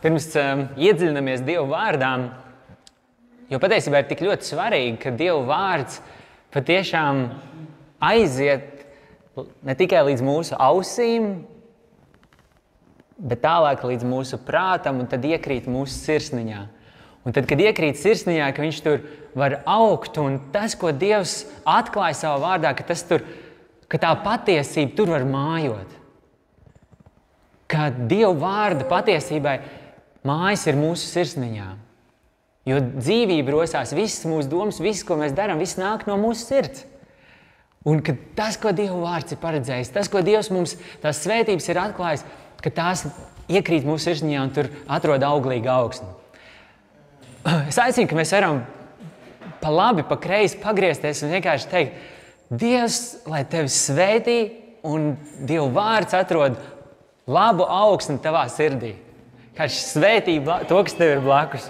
pirms iedziļinamies Dieva vārdām, jo patiesībā ir tik ļoti svarīgi, ka Dieva vārds patiešām aiziet ne tikai līdz mūsu ausīm, bet tālāk līdz mūsu prātam un tad iekrīt mūsu sirsniņā. Un tad, kad iekrīt sirsniņā, ka viņš tur var augt un tas, ko Dievs atklāja savā vārdā, ka tā patiesība tur var mājot. Ka Dieva vārda patiesībai mājas ir mūsu sirsniņā. Jo dzīvība rosās, visas mūsu domas, viss, ko mēs darām, viss nāk no mūsu sirds. Un ka tas, ko Dieva vārds ir paredzējis, tas, ko Dievs mums, tās svētības ir atklājis, ka tās iekrīt mūsu sirsniņā un tur atrod auglīgu augsni. Es aicinu, ka mēs varam pa labi, pa kreisi pagriezties un vienkārši teikt, Dievs, lai tevi svētī un Dieva vārds atrod labu augsni tavā sirdī. Kā viņš svētī to, kas tev ir blakus.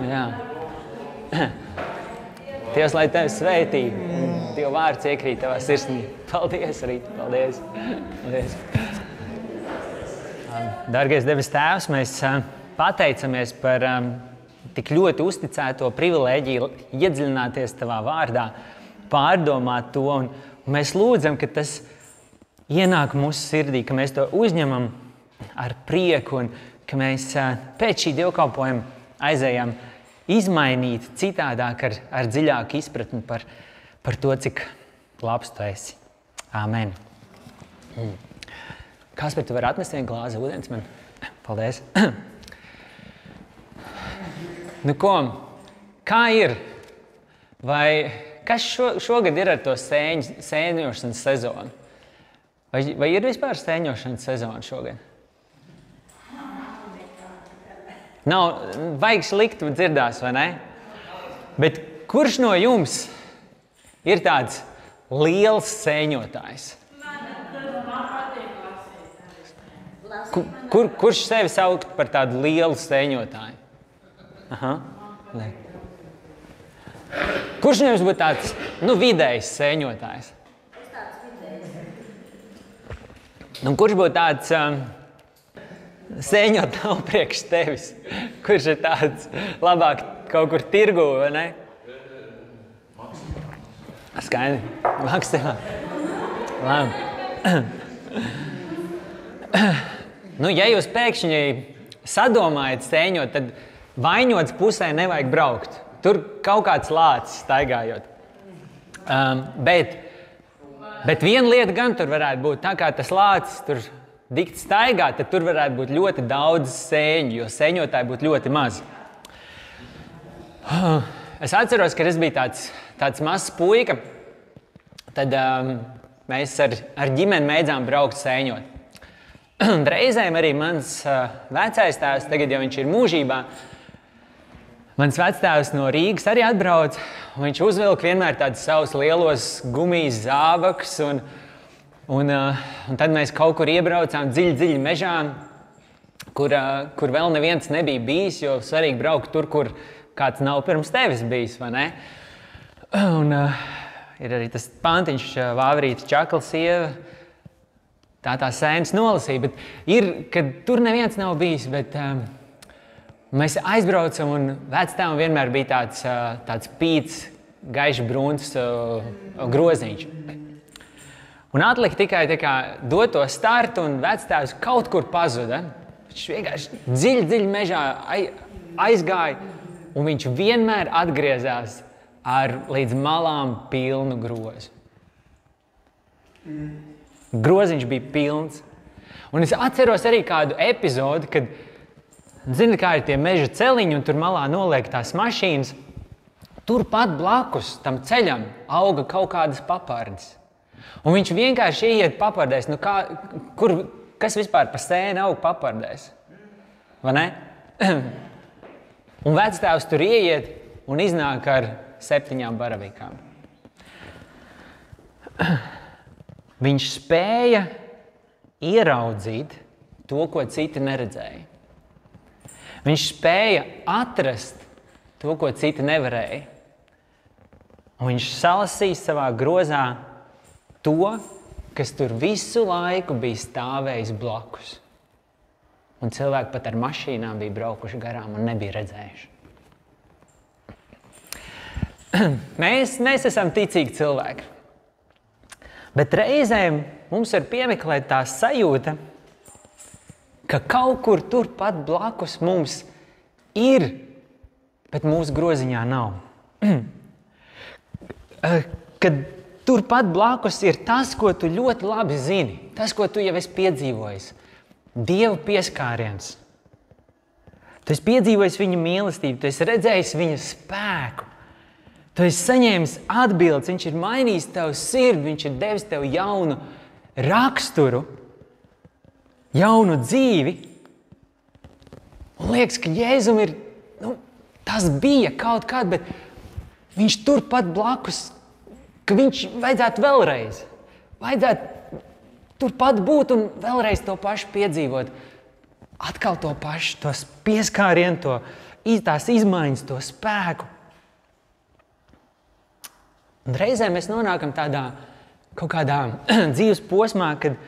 Jā. Dievs, lai tevi svētī un Dieva vārds iekrīt tavā sirsniņā. Paldies, Rīt, paldies. Paldies. Dargais debes Tēvs, mēs pateicamies par tik ļoti uzticēto privilēģiju iedziļināties tavā vārdā, pārdomāt to, un mēs lūdzam, ka tas ienāk mūsu sirdī, ka mēs to uzņemam ar prieku un ka mēs pēc šī dievkalpojuma aizējam izmainīt citādāk ar dziļāku izpratni par to, cik labs tu esi. Āmen. Kasper, tu vari atnest vienu glāzi ūdens man? Paldies. Nu ko, kā ir? Vai kas šogad ir ar to sēņošanas sezonu? Vai ir vispār sēņošanas sezona šogad? Nav, vajag slikti dzirdās, vai ne? Bet kurš no jums ir tāds liels sēņotājs? Kurš sevi saukt par tādu lielu sēņotāju? Aha. Kurš no jums būtu tāds, vidējs sēņotājs? Es tāds vidējs. Kurš būtu tāds sēņot nav priekš tevis? Kurš ir tāds labāk kaut kur tirgu, vai ne? Skaidri. Maksimāli. Labi. Ja jūs pēkšņi sadomājat sēņot, tad Vaiņots pusē nevajag braukt. Tur kaut kāds lācis staigājot. Bet viena lieta gan tur varētu būt, tā kā tas lācis tur dikti staigā, tad tur varētu būt ļoti daudz sēņu, jo sēņotāji būtu ļoti maz. Es atceros, ka es biju tāds mazs puika, tad mēs ar ģimeni mēdzām braukt sēņot. Reizēm arī mans vecais tēvs, tagad jau viņš ir mūžībā, mans vectēvs no Rīgas arī atbrauc, un viņš uzvilka vienmēr tādus savus lielos gumijas zābakus, un tad mēs kaut kur iebraucām dziļi mežā, kur vēl neviens nebija bijis, jo svarīgi braukt tur, kur kāds nav pirms tevis bijis, vai ne? Un ir arī tas pantiņš Vāvrīta Čakla sieva, tā sēnes nolasīja, bet ir, kad tur neviens nav bijis, bet mēs aizbraucam un vectēvam vienmēr bija tāds pīts, gaiši brūns groziņš. Un atlika tikai dot to startu un vectēvs kaut kur pazuda. Viņš vienkārši dziļi mežā aizgāja un viņš vienmēr atgriezās ar līdz malām pilnu grozu. Groziņš bija pilns. Un es atceros arī kādu epizodi, kad, zini, kā ir tie meža celiņi, un tur malā noliek tās mašīnas. Turpat blakus tam ceļam auga kaut kādas papardes. Un viņš vienkārši ieiet papardēs. Kas vispār pa sēni aug papardēs? Vai ne? Un vectēvs tur ieiet un iznāk ar 7 baravīkām. Viņš spēja ieraudzīt to, ko citi neredzēja. Viņš spēja atrast to, ko citi nevarēja. Un viņš salasīja savā grozā to, kas tur visu laiku bija stāvējis blakus. Un cilvēki pat ar mašīnām bija braukuši garām un nebija redzējuši. Mēs esam ticīgi cilvēki. Bet reizēm mums var piemeklēt tā sajūta, ka kaut kur turpat blakus mums ir, bet mūsu groziņā nav. Kad turpat blakus ir tas, ko tu ļoti labi zini, tas, ko tu jau esi piedzīvojis. Dieva pieskāriens. Tu esi piedzīvojis viņa mīlestību, tu esi redzējis viņa spēku. Tu esi saņēmis atbildes, viņš ir mainījis tavu sirdi, viņš ir devis tev jaunu raksturu, jaunu dzīvi. Un liekas, ka Jēzum ir, tas bija kaut kad, bet viņš turpat blakus, ka viņš vajadzētu vēlreiz. Vajadzētu turpat būt un vēlreiz to pašu piedzīvot. Atkal to pašu, tos pieskārienu, tās izmaiņas, to spēku. Un reizēm mēs nonākam tādā kaut kādā dzīves posmā, kad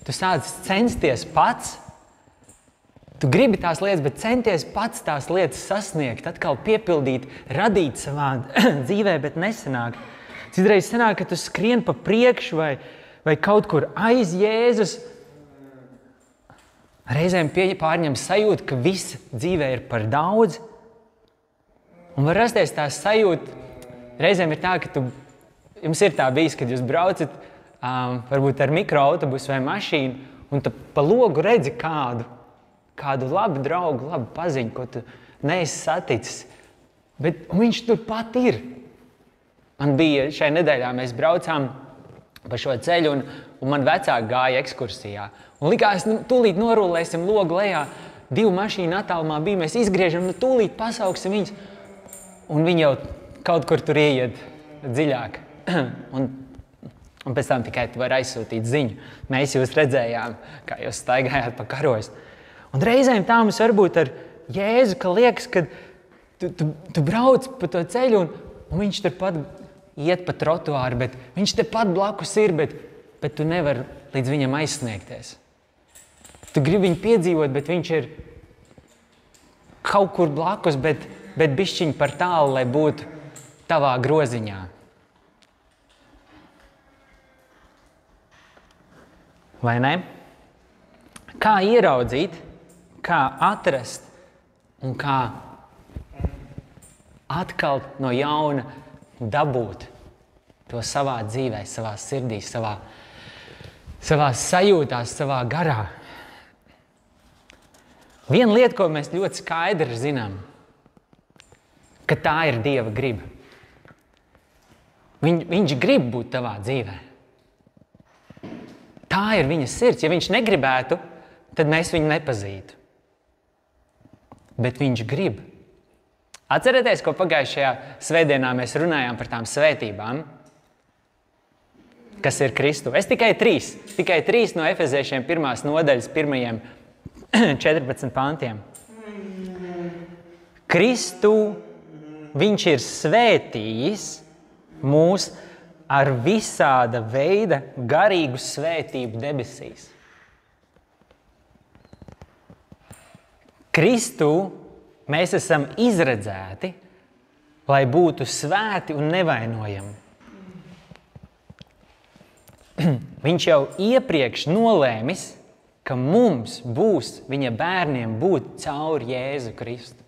tu sāc censties pats. Tu gribi tās lietas, bet centies pats tās lietas sasniegt, atkal piepildīt, radīt savā dzīvē, bet nesanāk. Citreiz sanāk, ka tu skrien pa priekšu vai kaut kur aiz Jēzus. Reizēm pārņem sajūta, ka visa dzīvē ir par daudz. Un var rasties tā sajūta, reizēm ir tā, ka jums ir tā bijis, kad jūs braucat varbūt ar mikroautobusu vai mašīnu, un tu pa logu redzi kādu labu draugu, labu paziņu, ko tu neesi saticis. Bet viņš tur pat ir. Man bija šajā nedēļā, mēs braucām pa šo ceļu, un man vecāki gāja ekskursijā. Un likās, tūlīt norulēsim logu lejā, 2 mašīnu attālumā bija, mēs izgriežam, tūlīt pasauksim viņus. Un viņi jau kaut kur tur ieiet dziļāk. Un pēc tam tikai tu vari aizsūtīt ziņu. Mēs jūs redzējām, kā jūs staigājāt pa karos. Un reizēm tā mums varbūt ar Jēzu, ka liekas, ka tu brauc pa to ceļu, un viņš turpat iet pa trotuāru, bet viņš tepat blakus ir, bet tu nevari līdz viņam aizsniegties. Tu gribi viņu piedzīvot, bet viņš ir kaut kur blakus, bet bišķiņ par tālu, lai būtu tavā groziņā. Vai ne? Kā ieraudzīt, kā atrast un kā atkal no jauna dabūt to savā dzīvē, savā sirdī, savā sajūtās, savā garā. Viena lieta, ko mēs ļoti skaidri zinām, ka tā ir Dieva griba. Viņš grib būt tavā dzīvē. Tā ir viņa sirds. Ja viņš negribētu, tad mēs viņu nepazītu. Bet viņš grib. Atcerieties, ko pagājušajā svētdienā mēs runājām par tām svētībām, kas ir Kristu. Es tikai 3 no Efeziešiem 1. nodaļas 1. 14 pantiem. Kristu viņš ir svētījis mūs ar visāda veida garīgu svētību debesīs. Kristu mēs esam izredzēti, lai būtu svēti un nevainojami. Viņš jau iepriekš nolēmis, ka mums būs viņa bērniem būt caur Jēzu Kristu.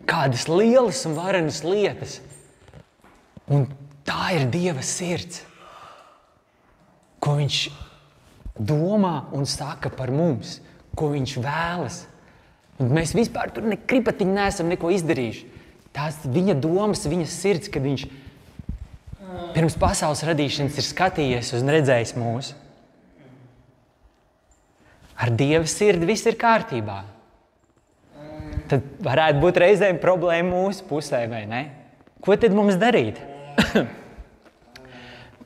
Kādas lielas un varenas lietas. Un tā ir Dieva sirds, ko viņš domā un saka par mums, ko viņš vēlas. Un mēs vispār tur nekripatiņi neesam neko izdarījuši. Tās viņa domas, viņa sirds, kad viņš pirms pasaules radīšanas ir skatījies un redzējis mūs. Ar Dieva sirdi viss ir kārtībā. Tad varētu būt reizēm problēma mūsu pusē, vai ne? Ko tad mums darīt?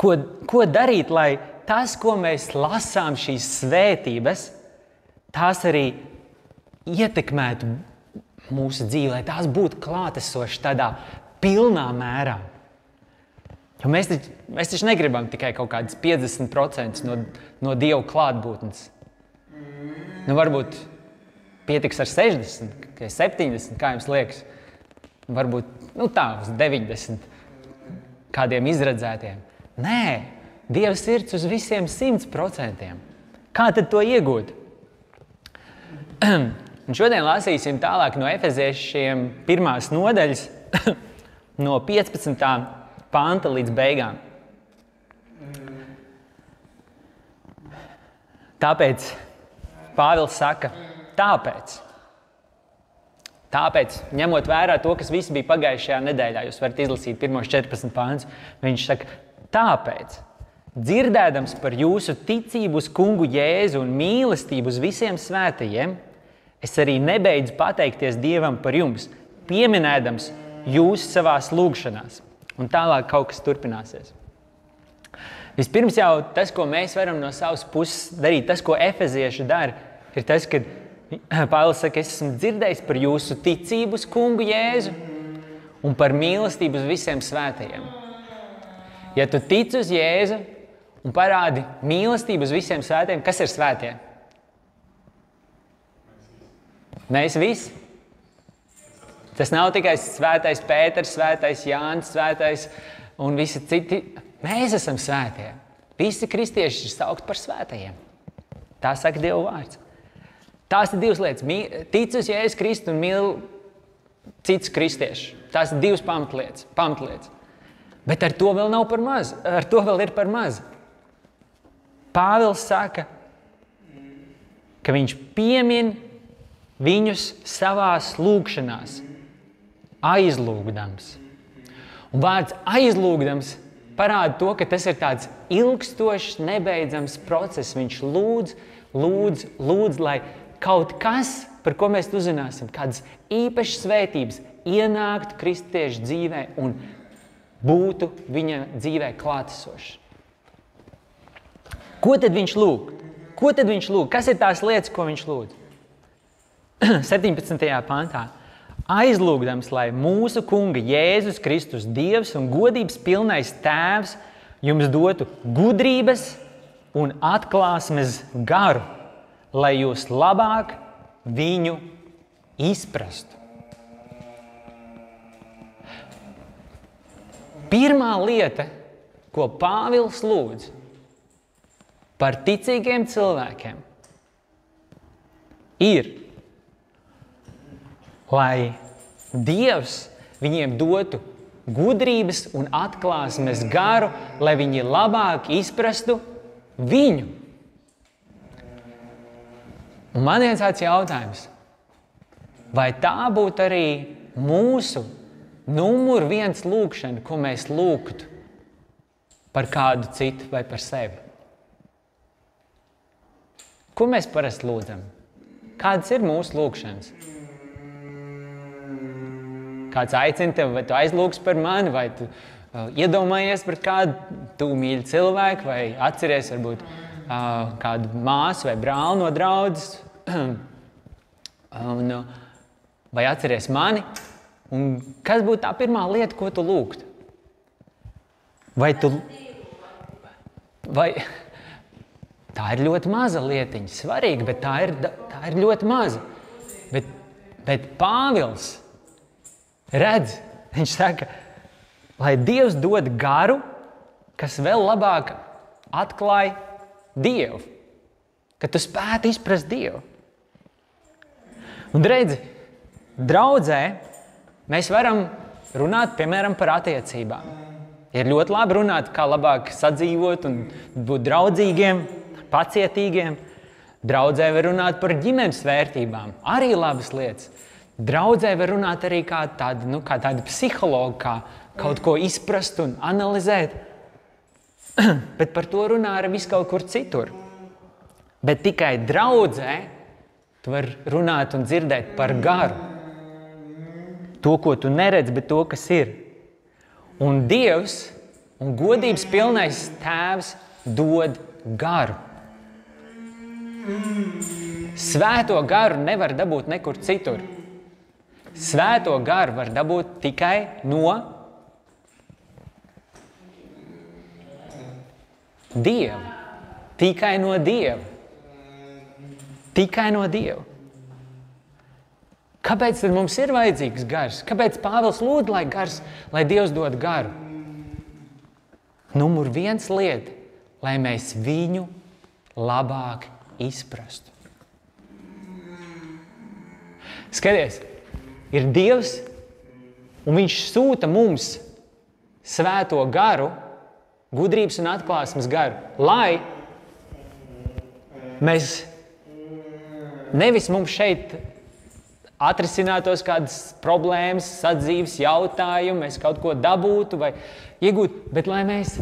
Ko darīt, lai tas, ko mēs lasām šīs svētības, tās arī ietekmētu mūsu dzīvi, lai tās būtu klātesošas tādā pilnā mērā. Jo mēs taču negribam tikai kaut kādas 50% no Dieva klātbūtnes. Nu, varbūt pietiks ar 60, 70, kā jums liekas. Varbūt tā uz 90 kādiem izredzētiem. Nē, Dieva sirds uz visiem 100%. Kā tad to iegūt? Un šodien lasīsim tālāk no Efeziešiem 1. nodaļas, no 15. panta līdz beigām. Tāpēc Pāvils saka, tāpēc, ņemot vērā to, kas visi bija pagājušajā nedēļā, jūs varat izlasīt pirmos 14 pāns, viņš saka, tāpēc, dzirdēdams par jūsu ticību uz Kungu Jēzu un mīlestību uz visiem svētajiem, es arī nebeidzu pateikties Dievam par jums, pieminēdams jūs savās lūgšanās. Un tālāk kaut kas turpināsies. Vispirms jau tas, ko mēs varam no savas puses darīt, tas, ko efezieši dara, ir tas, ka Pāvils saka, es esmu dzirdējis par jūsu ticību uz Kungu Jēzu un par mīlestību uz visiem svētajiem. Ja tu tici uz Jēzu un parādi mīlestību uz visiem svētajiem, kas ir svētie? Mēs visi. Tas nav tikai svētais Pēters, svētais Jānis, svētais un visi citi. Mēs esam svētie. Visi kristieši ir saukti par svētajiem. Tā saka Dieva vārds. Tās ir divas lietas. Tic uz Jēzus Kristu un mīl citus kristiešus. Tās ir divas pamatlietas. Bet ar to vēl nav par maz. Ar to vēl ir par maz. Pāvils saka, ka viņš piemin viņus savās lūgšanās, aizlūgdams. Un vārds aizlūgdams parāda to, ka tas ir tāds ilgstošs, nebeidzams process. Viņš lūdz, lai kaut kas, par ko mēs uzzināsim, kādas īpašas svētības ienāktu kristiešu dzīvē un būtu viņa dzīvē klātesošs. Ko tad viņš lūg? Kas ir tās lietas, ko viņš lūdz? 17. pantā. Aizlūgdams, lai mūsu Kunga Jēzus Kristus Dievs un godības pilnais Tēvs jums dotu gudrības un atklāsmes garu, lai jūs labāk viņu izprastu. Pirmā lieta, ko Pāvils lūdz par ticīgiem cilvēkiem, ir, lai Dievs viņiem dotu gudrības un atklāsmes garu, lai viņi labāk izprastu viņu. Un man ir tāds jautājums, vai tā būtu arī mūsu numur 1 lūgšana, ko mēs lūgtu par kādu citu vai par sevi? Ko mēs parasti lūdzam? Kādas ir mūsu lūgšanas? Kāds aicina tevi, vai tu aizlūgsi par mani, vai tu iedomājies par kādu tu mīļu cilvēku, vai atceries varbūt kādu māsu vai brāli no draudzes, vai atceries mani, un kas būtu tā pirmā lieta, ko tu lūgtu? Vai tā ir ļoti maza lietiņa, svarīga, bet tā ir ļoti maza. Bet Pāvils redz, viņš saka, lai Dievs dod garu, kas vēl labāk atklāja Dievu, ka tu spētu izprast Dievu. Un redzi, draudzē mēs varam runāt, piemēram, par attiecībām. Ir ļoti labi runāt, kā labāk sadzīvot un būt draudzīgiem, pacietīgiem. Draudzē var runāt par ģimenes vērtībām, arī labas lietas. Draudzē var runāt arī kā tādi psihologi, kā kaut ko izprast un analizēt. Bet par to runā arī visu kaut kur citur. Bet tikai draudzē tu vari runāt un dzirdēt par garu. To, ko tu neredz, bet to, kas ir. Un Dievs un godības pilnais Tēvs dod garu. Svēto garu nevar dabūt nekur citur. Svēto garu var dabūt tikai no Dieva. Tikai no Dieva. Tikai no Dieva. Kāpēc tad mums ir vajadzīgs gars? Kāpēc Pāvils lūdz, lai Dievs dod garu? Numur 1 lieta, lai mēs viņu labāk izprastu. Skaties, ir Dievs, un viņš sūta mums svēto garu, gudrības un atklāsmes garu, lai mēs nevis mums šeit atrisinātos kādas problēmas, sadzīves jautājumu, mēs kaut ko dabūtu vai iegūtu, bet lai mēs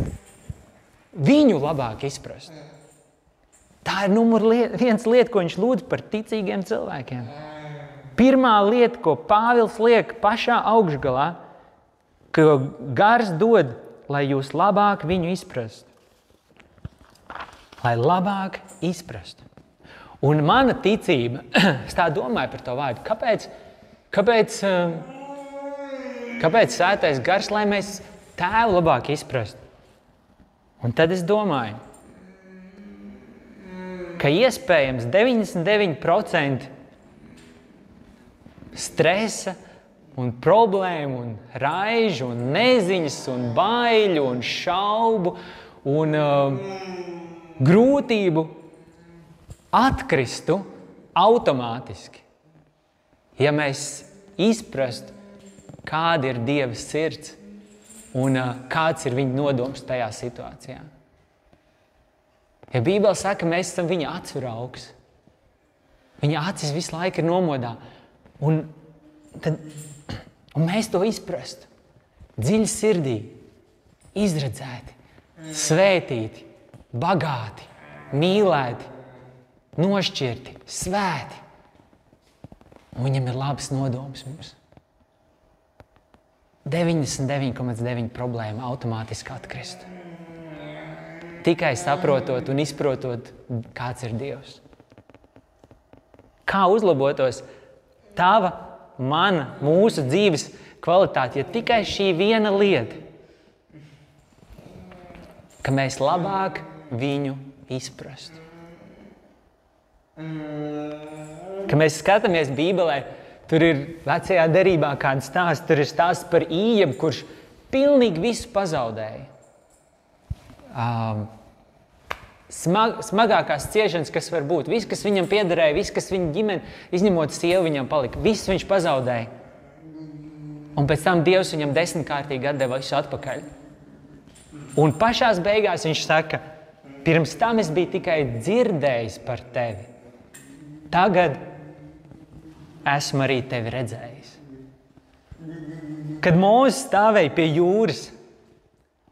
viņu labāk izprastu. Tā ir numur 1 lieta, ko viņš lūdz par ticīgiem cilvēkiem. Pirmā lieta, ko Pāvils liek pašā augšgalā, ko gars dod, lai jūs labāk viņu izprastu. Lai labāk izprastu. Un mana ticība, es tā domāju par to vārdu, kāpēc svētais gars, lai mēs tēvu labāk izprastu? Un tad es domāju, ka iespējams 99% stresa un problēmu un raižu un neziņas un baiļu un šaubu un grūtību atkristu automātiski, ja mēs izprastu, kāda ir Dieva sirds un kāds ir viņa nodoms tajā situācijā. Ja Bībele saka, mēs esam viņa acu raugs, viņa acis visu laiku ir nomodā, un mēs to izprastu dziļi sirdī, izredzēti, svētīti, bagāti, mīlēti, nošķirti, svēti. Un viņam ir labs nodoms mums. 99,9 problēma automātiski atkrist. Tikai saprotot un izprotot, kāds ir Dievs. Kā uzlabotos tava, mana, mūsu dzīves kvalitāte, ja tikai šī viena lieta, ka mēs labāk viņu izprastu. Ka mēs skatāmies Bībelē, tur ir vecajā derībā kāds stāsts, tur ir stāsts par Ījebu, kurš pilnīgi visu pazaudēja. Smagākās ciešanas, kas var būt, viss, kas viņam piederēja, viss, kas viņa ģimene, izņemot sievu viņam palika, viss viņš pazaudēja. Un pēc tam Dievs viņam 10-kārtīgi atdeva visu atpakaļ. Un pašās beigās viņš saka, pirms tam es biju tikai dzirdējis par tevi. Tagad esmu arī tevi redzējis. Kad Mūzes stāvēja pie jūras,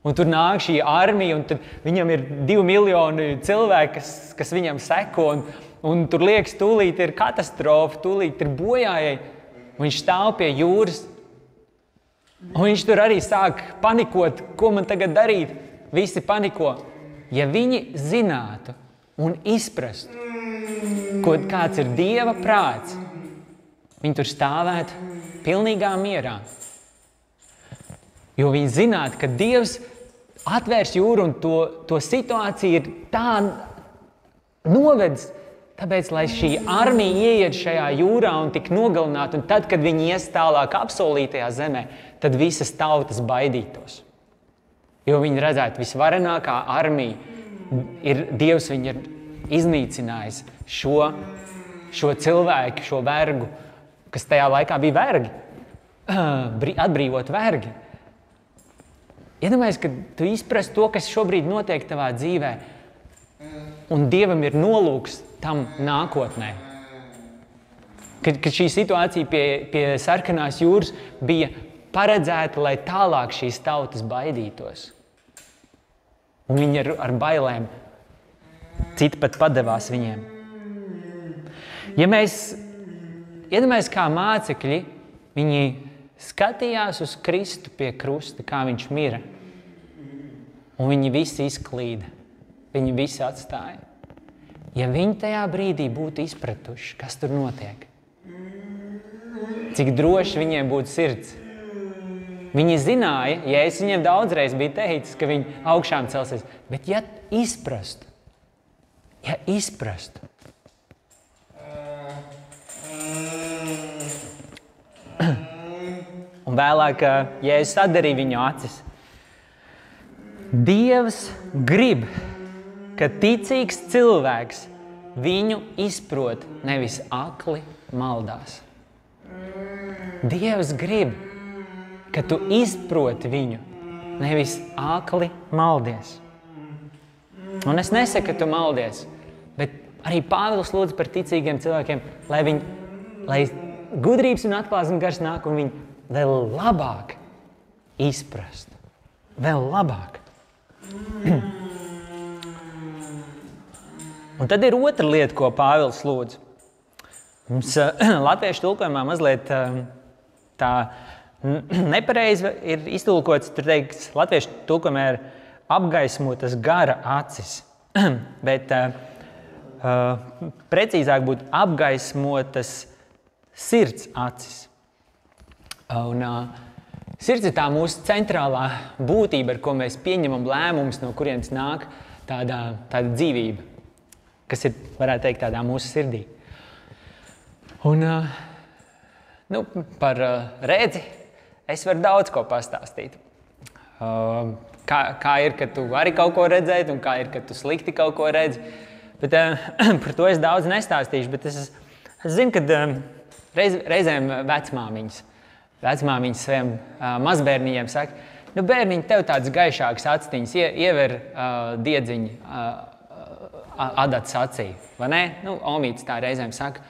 un tur nāk šī armija, un tad viņam ir 2 miljoni cilvēki, kas viņam seko, un tur liekas, tūlīt ir katastrofa, tūlīt ir bojājai. Viņš stāv pie jūras, un viņš tur arī sāk panikot, ko man tagad darīt. Visi paniko. Ja viņi zinātu un izprastu, kāds ir Dieva prāts, viņi tur stāvētu pilnīgā mierā. Jo viņi zinātu, ka Dievs atvērs jūru un to situāciju ir tā novedis, tāpēc, lai šī armija ieiet šajā jūrā un tik nogalinātu, un tad, kad viņi ies tālāk apsolītajā zemē, tad visas tautas baidītos. Jo viņi redzētu, visvarenākā armija ir Dievs, viņu ir iznīcinājis šo cilvēku, šo vergu, kas tajā laikā bija vergi, atbrīvot vergi. Iedomājies, ka tu izprast to, kas šobrīd notiek tavā dzīvē, un Dievam ir nolūks tam nākotnē. Kad šī situācija pie Sarkanās jūras bija paredzēta, lai tālāk šīs tautas baidītos. Un viņi ar bailēm citi pat padevās viņiem. Ja mēs iedomājamies kā mācekļi, viņi skatījās uz Kristu pie krusta, kā viņš mira, un viņi visi izklīda, viņi visi atstāja. Ja viņi tajā brīdī būtu izpratuši, kas tur notiek, cik droši viņiem būtu sirds. Viņi zināja, ja es viņiem daudzreiz biju teicis, ka viņi augšām celsies, bet ja izprastu, vēlāk Jēzus atdarīja viņu acis. Dievs grib, ka ticīgs cilvēks viņu izprot, nevis akli maldās. Dievs grib, ka tu izproti viņu, nevis akli maldies. Un es nesaku, ka tu maldies, bet arī Pāvils lūdz par ticīgiem cilvēkiem, lai gudrības un atklāsmes gars nāk un viņi vēl labāk izprast. Vēl labāk. Un tad ir otra lieta, ko Pāvils lūdz. Mums latviešu tulkojumā mazliet tā nepareizi ir iztulkots, tur teiks, latviešu tulkojumā ir apgaismotas gara acis, bet precīzāk būtu apgaismotas sirds acis. Un sirds ir tā mūsu centrālā būtība, ar ko mēs pieņemam lēmumus, no kurienes nāk tāda dzīvība, kas ir, varētu teikt, tādā mūsu sirdī. Un par redzi es varu daudz ko pastāstīt. Kā ir, ka tu vari kaut ko redzēt, un kā ir, ka tu slikti kaut ko redzi. Bet par to es daudz nestāstīšu, bet es zinu, ka reizēm vecmāmiņas saviem mazbērniņiem saka, bērniņi, tev tāds gaišāks actiņas, iever diedziņu adatas acī, vai ne? Omītis tā reizēm saka.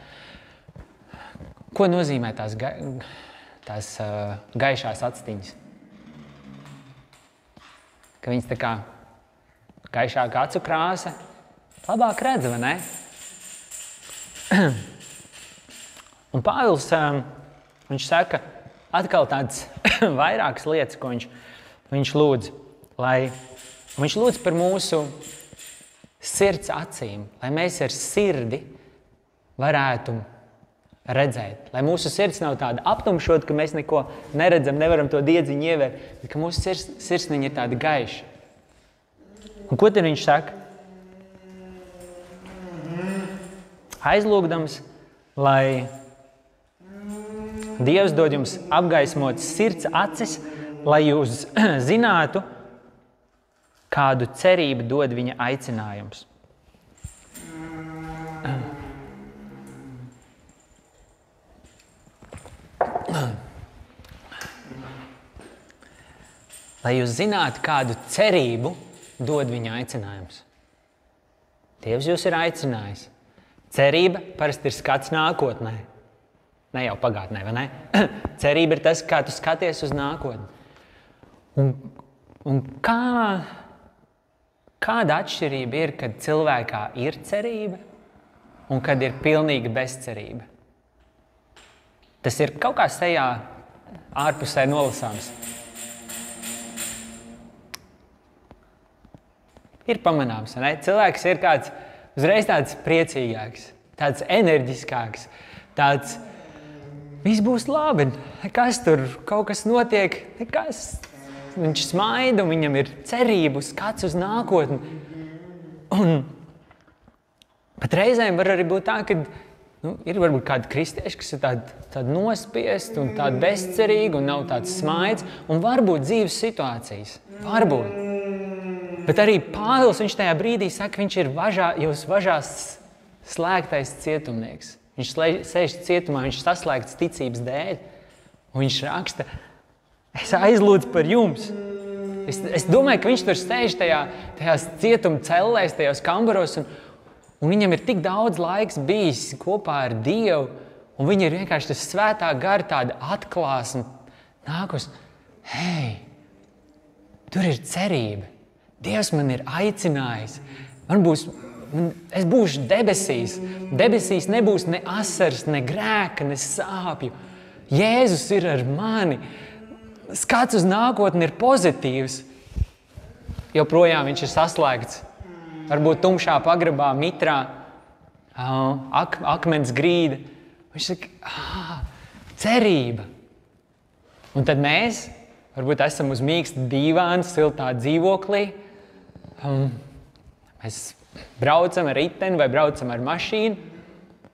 Ko nozīmē tās gaišās actiņas? Ka viņas tā kā gaišāka acu krāsa labāk redz, vai ne? Un Pāvils, viņš saka atkal tādas vairākas lietas, ko viņš lūdz. Viņš lūdz par mūsu sirds acīm, lai mēs ar sirdi varētu redzēt. Lai mūsu sirds nav tāda aptumšota, ka mēs neko neredzam, nevaram to diedziņu ievērt, bet ka mūsu sirsniņa ir tāda gaiša. Un ko tad viņš saka? Aizlūgdams, lai Dievs dod jums apgaismot sirds acis, lai jūs zinātu, kādu cerību dod viņa aicinājums. Lai jūs zinātu, kādu cerību dod viņa aicinājums. Dievs jūs ir aicinājis. Cerība parasti ir skats nākotnē. Ne jau pagātnē, vai ne? Cerība ir tas, kā tu skaties uz nākotni. Un kāda atšķirība ir, kad cilvēkā ir cerība un kad ir pilnīga bezcerība? Tas ir kaut kā sejā ārpusē nolasāms. Ir pamanāms, ne? Cilvēks ir kāds uzreiz tāds priecīgāks, tāds enerģiskāks, tāds viss būs labi, nekas tur, kaut kas notiek, nekas. Viņš smaida un viņam ir cerība, skats uz nākotni. Bet reizēm var arī būt tā, ka ir varbūt kādi kristieši, kas ir tādi nospiesti un tādi bezcerīgi un nav tāds smaids. Un varbūt dzīves situācijas, varbūt. Bet arī Pāvils, viņš tajā brīdī saka, viņš ir jūs važās slēgtais cietumnieks. Viņš sēž cietumā, viņš saslēgts ticības dēļ. Un viņš raksta, es aizlūdzu par jums. Es domāju, ka viņš tur sēž tajās cietuma cellēs, tajos kambaros, un viņam ir tik daudz laiks bijis kopā ar Dievu, un viņa ir vienkārši tas svētā gara tāda atklāsme. Nākus, hei, tur ir cerība. Dievs man ir aicinājis. Es būšu debesīs. Debesīs nebūs ne asars, ne grēka, ne sāpju. Jēzus ir ar mani. Skats uz nākotni ir pozitīvs. Joprojām viņš ir saslēgts. Varbūt tumšā pagrabā, mitrā, akmens grīda. Viņš saka, cerība. Un tad mēs varbūt esam uz mīksta dīvāna, siltā dzīvoklī. Mēs braucam ar riteni vai braucam ar mašīnu.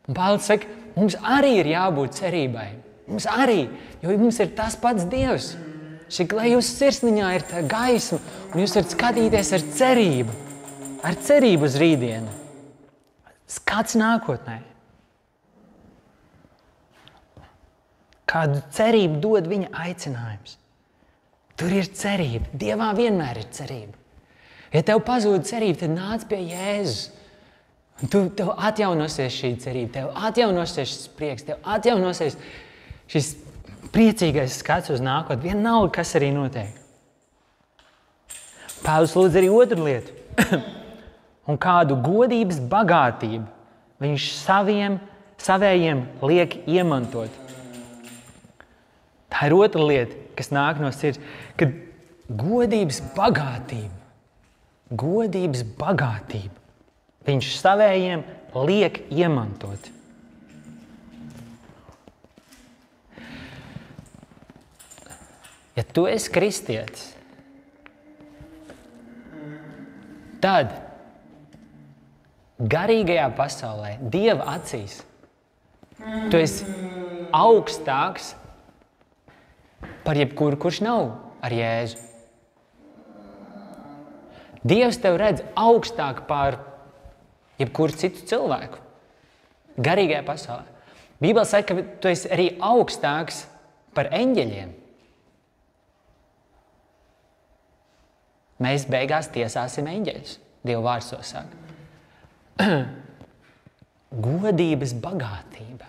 Un Pāvils saka, mums arī ir jābūt cerībai. Mums arī, jo mums ir tas pats Dievs. Lai jūsu sirsniņā ir tā gaisma, un jūs varat skatīties ar cerību uz rītdienu. Skats nākotnē. Kādu cerību dod viņa aicinājums. Tur ir cerība. Dievā vienmēr ir cerība. Ja tev pazūd cerība, tad nāc pie Jēzus. Tev atjaunosies šī cerība, tev atjaunosies šis prieks, tev atjaunosies šis priecīgais skats uz nākotni. Vienalga, kas arī notiek. Pāvils lūdz arī otru lietu. Un kādu godības bagātību viņš savējiem liek iemantot. Tā ir otra lieta, kas nāk no sirds, kad godības bagātību viņš savējiem liek iemantot. Ja tu esi kristietis, tad garīgajā pasaulē, Dieva acīs, tu esi augstāks par jebkuru, kurš nav ar Jēzu. Dievs tev redz augstāk par jebkuru citu cilvēku. Garīgajā pasaulē. Bībele saka, ka tu esi arī augstāks par eņģeļiem. Mēs beigās tiesāsim eņģeļus. Dieva vārds to saka. Godības bagātība.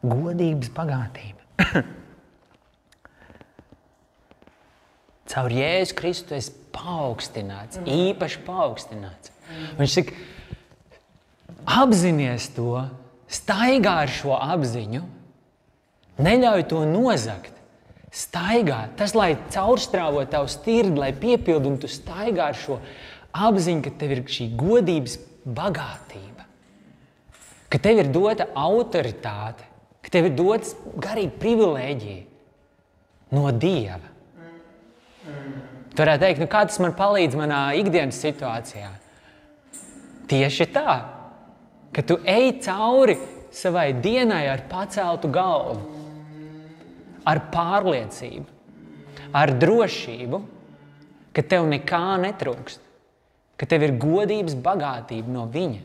Godības bagātība. Caur Jēzu Kristu esi paaugstināts, īpaši paaugstināts. Viņš saka, apzinies to, staigā ar šo apziņu, neļauj to nozagt. Staigā, tas, lai caurstrāvo tavu stirdi, lai piepildu, un tu staigā ar šo apziņu, ka tev ir šī godības bagātība, ka tev ir dota autoritāte, ka tev ir dotas garīga privilēģija no Dieva. Tu varētu teikt, kā tas man palīdz manā ikdienas situācijā? Tieši tā, ka tu ej cauri savai dienai ar paceltu galvu, ar pārliecību, ar drošību, ka tev nekā netrūkst, ka tev ir godības bagātība no viņa.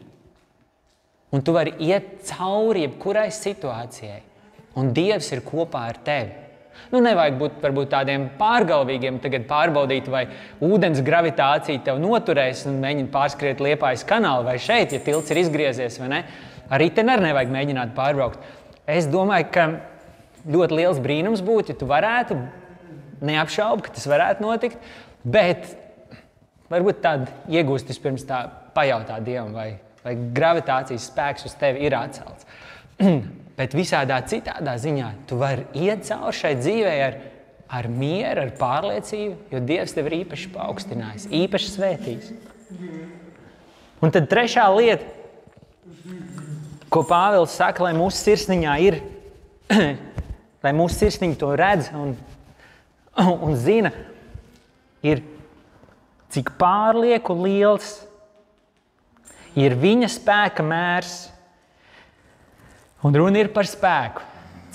Un tu vari iet cauri jebkurai situācijai, un Dievs ir kopā ar tevi. Nevajag būt varbūt tādiem pārgalvīgiem, tagad pārbaudīt, vai ūdens gravitācija tev noturēs un mēģina pārskriet Liepājas kanālu vai šeit, ja tilts ir izgriezies, vai ne? Arī te nevajag mēģināt pārbraukt. Es domāju, ka ļoti liels brīnums būtu, ja tu varētu, neapšaubu, ka tas varētu notikt, bet varbūt tādu iegūst vispirms tā pajautā Dievam, vai gravitācijas spēks uz tevi ir atcelts. Bet visādā citādā ziņā tu vari iet cauri šai dzīvei ar mieru, ar pārliecību, jo Dievs tev ir īpaši paaugstinājis, īpaši svētījis. Un tad trešā lieta, ko Pāvils saka, lai mūsu sirsniņā ir, lai mūsu sirsniņa to redz un zina, ir, cik pārlieku liels ir viņa spēka mērs. Un runa ir par spēku.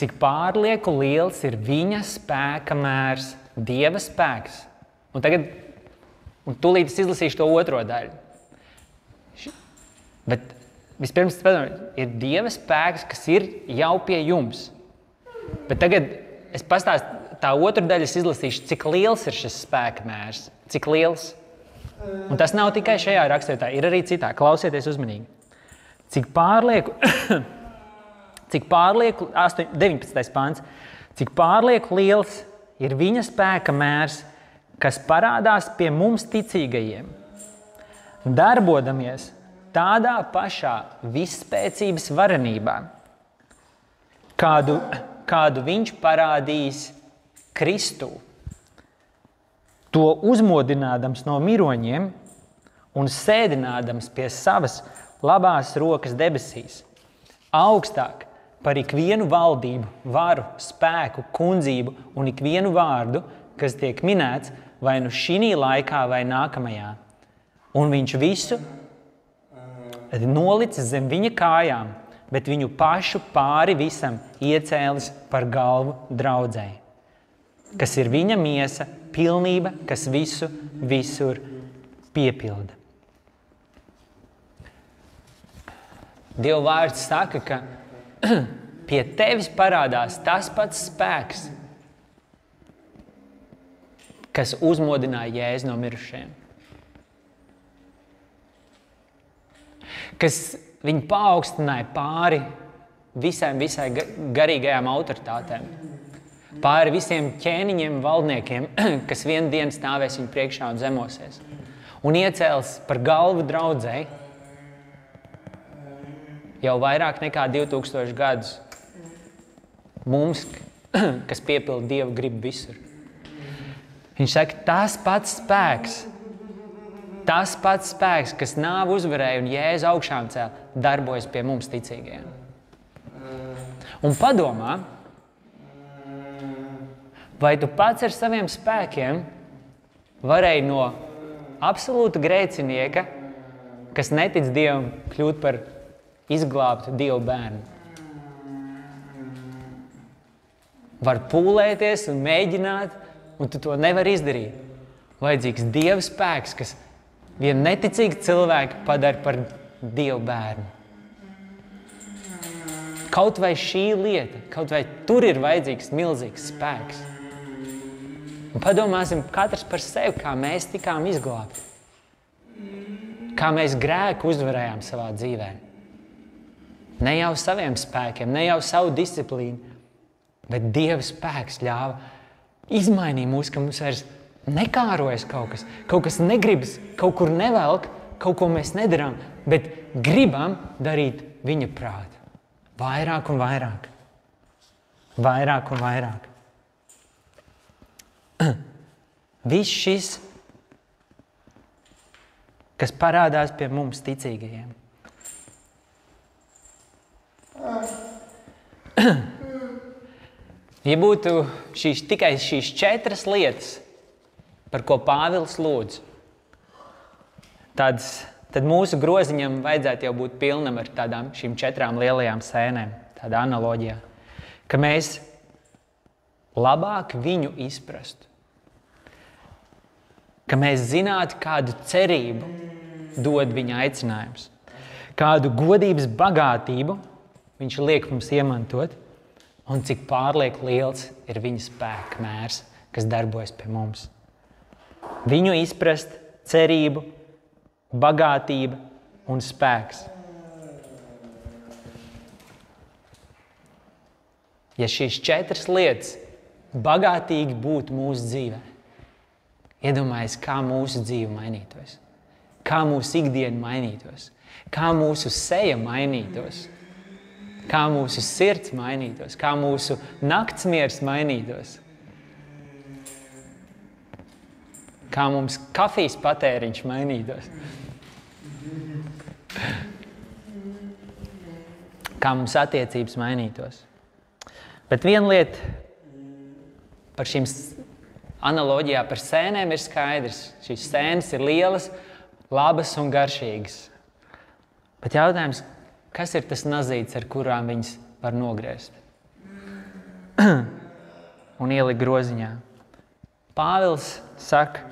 Cik pārlieku liels ir viņa spēka mērs, Dieva spēks. Un tūlīt es izlasīšu to otro daļu. Bet vispirms, ir Dieva spēks, kas ir jau pie jums. Bet tagad es pastāstu tā otru daļu, es izlasīšu, cik liels ir šis spēka mērs. Cik liels. Un tas nav tikai šajā rakstvietā, ir arī citā. Klausieties uzmanīgi. Cik pārlieku... 19. pants. Cik pārlieku liels ir viņa spēka mērs, kas parādās pie mums ticīgajiem, darbodamies tādā pašā visspēcības varenībā, kādu viņš parādīs Kristū, to uzmodinādams no miroņiem un sēdinādams pie savas labās rokas debesīs, augstāk par ikvienu valdību, varu, spēku, kundzību un ikvienu vārdu, kas tiek minēts vai nu šī laikā vai nākamajā. Un viņš visu nolicis zem viņa kājām, bet viņu pašu pāri visam iecēlis par galvu draudzei, kas ir viņa miesa, pilnība, kas visu visur piepilda. Dieva vārds saka, ka pie tevis parādās tas pats spēks, kas uzmodināja Jēzu no mirušajiem. Kas viņu paaugstināja pāri visai garīgajām autoritātēm. Pāri visiem ķēniņiem, valdniekiem, kas vienu dienu stāvēs viņu priekšā un zemosies. Un iecēls par galvu draudzei jau vairāk nekā 2000 gadus mums, kas piepilda Dieva gribu visur. Viņš saka, tas pats spēks, kas nāvu uzvarēja un Jēzu augšām cēl, darbojas pie mums ticīgajiem. Un padomā, vai tu pats ar saviem spēkiem varēji no absolūta grēcinieka, kas netic Dievam, kļūt par izglābtu Dievu bērnu? Var pūlēties un mēģināt, un tu to nevar izdarīt. Vajadzīgs Dieva spēks, kas vienu neticīgu cilvēku padara par Dievu bērnu. Kaut vai šī lieta, kaut vai tur ir vajadzīgs milzīgs spēks. Un padomāsim katrs par sevi, kā mēs tikām izglābti. Kā mēs grēku uzvarējām savā dzīvē. Ne jau saviem spēkiem, ne jau savu disciplīnu, bet Dieva spēks ļāva izmainīja mūs, ka mums vairs nekārojas kaut kas negribas, kaut kur nevelk, kaut ko mēs nedarām, bet gribam darīt viņa prātu. Vairāk un vairāk. Vairāk un vairāk. Viss šis, kas parādās pie mums ticīgajiem. Ja būtu tikai šīs 4 lietas, par ko Pāvils lūdz, tad mūsu groziņam vajadzētu jau būt pilnam ar šīm 4 lielajām sēnēm, tādā analoģijā, ka mēs labāk viņu izprastu, ka mēs zinātu, kādu cerību dod viņa aicinājums, kādu godības bagātību viņš liek mums iemantot, un cik pārlieku liels ir viņa spēka mērs, kas darbojas pie mums. Viņu izprast, cerību, bagātība un spēks. Ja šīs 4 lietas bagātīgi būtu mūsu dzīvē, iedomājies, kā mūsu dzīve mainītos, kā mūsu ikdiena mainītos, kā mūsu seja mainītos, kā mūsu sirds mainītos, kā mūsu naktsmiers mainītos, kā mums kafijas patēriņš mainītos, kā mums attiecības mainītos. Bet viena lieta par šīm analoģijā par sēnēm ir skaidrs. Šīs sēnes ir lielas, labas un garšīgas. Bet jautājums, kas ir tas nazīts, ar kurām viņas var nogriezt un ielikt groziņā? Pāvils saka,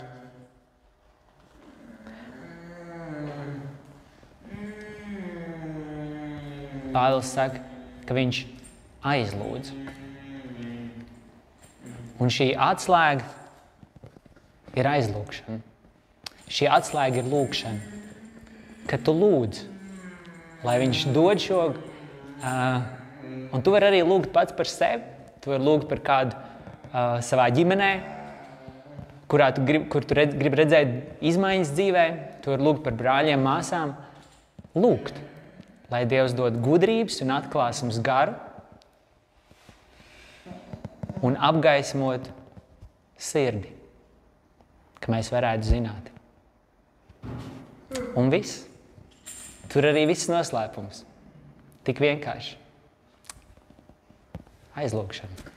ka viņš aizlūdz. Un šī atslēga ir aizlūgšana. Šī atslēga ir lūgšana, ka tu lūdz, lai viņš dod šo, un tu vari arī lūgt pats par sevi, tu vari lūgt par kādu savā ģimenē, kur tu gribi redzēt izmaiņas dzīvē, tu vari lūgt par brāļiem, māsām, lūgt, lai Dievs dod gudrības un atklāsmes garu un apgaismot sirdi, ka mēs varētu zināt. Un viss. Tur arī viss noslēpums. Tik vienkārši. Aizlūgšana.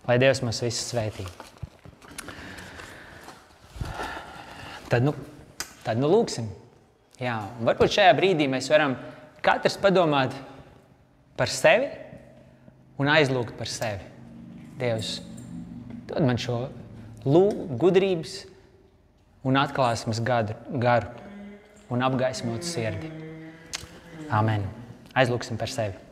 Lai Dievs mūs visus svētī. Tad nu lūgsim. Jā, un varbūt šajā brīdī mēs varam katrs padomāt par sevi un aizlūgt par sevi. Dievs, dod man šo gudrības un atklāsmes garu un apgaismot sirdi. Amen. Aizlūgsim par sevi.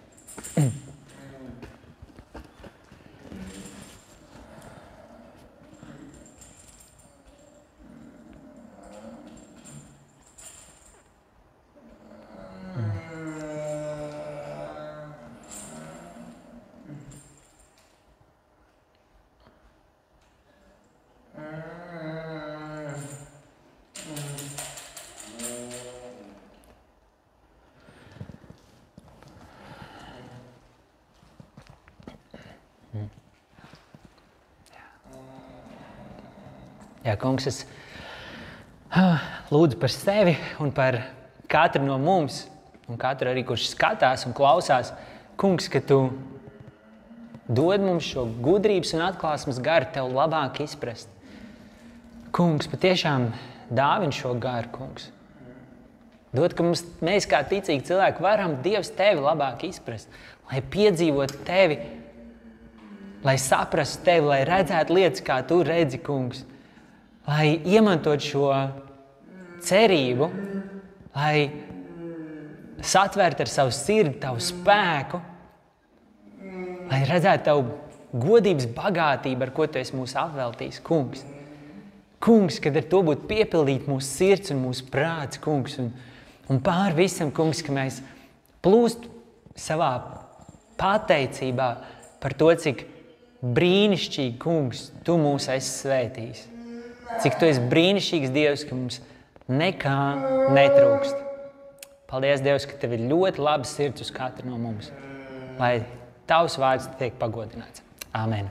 Jā, kungs, es lūdzu par sevi un par katru no mums, un katru arī, kurš skatās un klausās. Kungs, ka tu dod mums šo gudrības un atklāsmes garu tev labāk izprast. Kungs, patiešām dāvini šo garu, kungs. Dod, ka mēs kā ticīgi cilvēki varam Dievs tevi labāk izprast, lai piedzīvot tevi, lai saprastu tevi, lai redzētu lietas, kā tu redzi, kungs. Lai iemantot šo cerību, lai satvertu ar savu sirdi, tavu spēku, lai redzētu tavu godības bagātību, ar ko tu esi mūs apveltījis, kungs. Kungs, kad ar to būtu piepildīt mūsu sirds un mūsu prāts, kungs, un pār visam, kungs, ka mēs plūst savā pateicībā par to, cik brīnišķīgi, kungs, tu mūs esi svētījis. Cik tu esi brīnišķīgs Dievs, ka mums nekā netrūkst. Paldies, Dievs, ka tev ir ļoti labs sirds uz katru no mums. Lai tavs vārds tiek pagodināts. Amen.